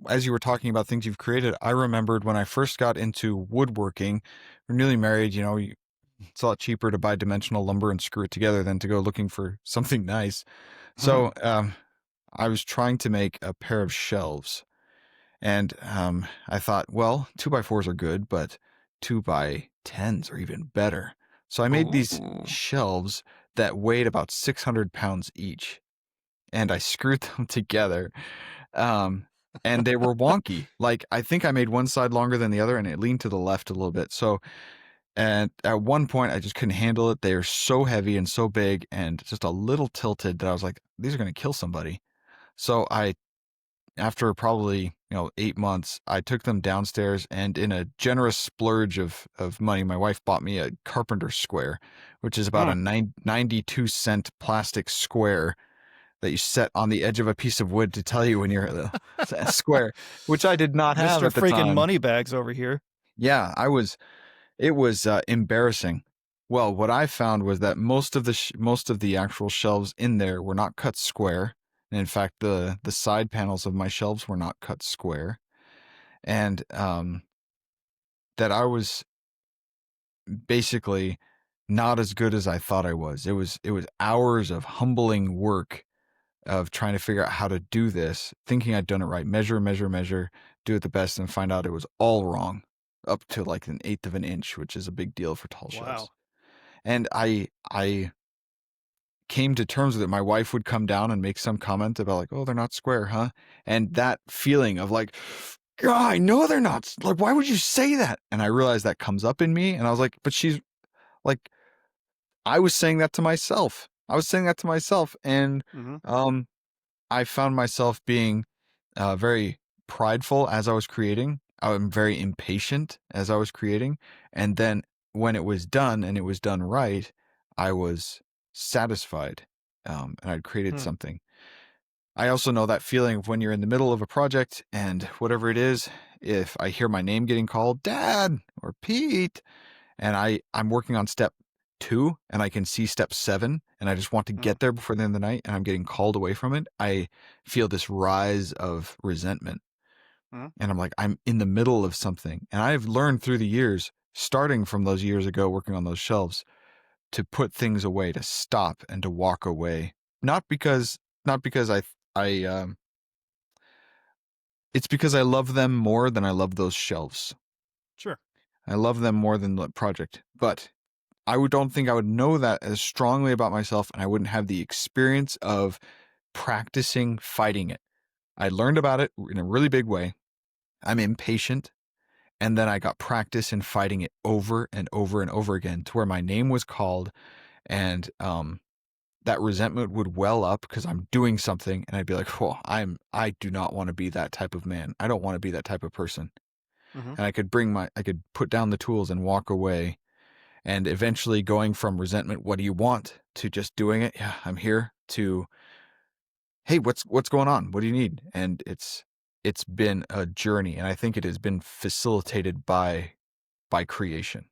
as you were talking about things you've created, I remembered when I first got into woodworking. We're newly married, it's a lot cheaper to buy dimensional lumber and screw it together than to go looking for something nice. So I was trying to make a pair of shelves, and I thought, well, 2x4s are good, but 2x10s are even better. So I made these Ooh. shelves that weighed about 600 pounds each, and I screwed them together. Um, and they were wonky. Like, I think I made one side longer than the other, and it leaned to the left a little bit. So, and at one point, I just couldn't handle it. They are so heavy and so big and just a little tilted that I was like, these are going to kill somebody. So after probably 8 months, I took them downstairs, and in a generous splurge of money, my wife bought me a carpenter square, which is about a 92-cent plastic square that you set on the edge of a piece of wood to tell you when you're a square, which I did not have Mr. at the freaking time. Moneybags over here. Yeah, it was embarrassing. Well, what I found was that most of the actual shelves in there were not cut square. And in fact, the side panels of my shelves were not cut square. And that I was basically not as good as I thought I was. It was hours of humbling work of trying to figure out how to do this, thinking I'd done it right, measure, measure, measure, do it the best, and find out it was all wrong, up to like an eighth of an inch, which is a big deal for tall Wow. shelves. And I came to terms with it. My wife would come down and make some comment about like, oh, they're not square, huh? And that feeling of like, God, I know they're not. Like, why would you say that? And I realized that comes up in me, and I was like, but she's like, I was saying that to myself. And Mm-hmm. um, I found myself being very prideful as I was creating. I'm very impatient as I was creating. And then when it was done and it was done right, I was satisfied, and I'd created Hmm. something. I also know that feeling of when you're in the middle of a project and whatever it is, if I hear my name getting called, Dad or Pete, and I'm working on step 2 and I can see step 7 and I just want to Hmm. get there before the end of the night and I'm getting called away from it, I feel this rise of resentment. Hmm. And I'm like, I'm in the middle of something. And I've learned through the years, starting from those years ago working on those shelves, to put things away, to stop and to walk away. Not because I it's because I love them more than I love those shelves. Sure. I love them more than the project. But don't think I would know that as strongly about myself, and I wouldn't have the experience of practicing fighting it. I learned about it in a really big way. I'm impatient, and then I got practice in fighting it over and over and over again to where my name was called, and that resentment would well up because I'm doing something, and I'd be like, "Well, I do not want to be that type of man. I don't want to be that type of person." Mm-hmm. And I could put down the tools and walk away, and eventually going from resentment, what do you want, to just doing it, yeah, I'm here, to, hey, what's going on, what do you need? And it's been a journey, and I think it has been facilitated by creation,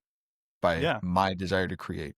by Yeah. my desire to create.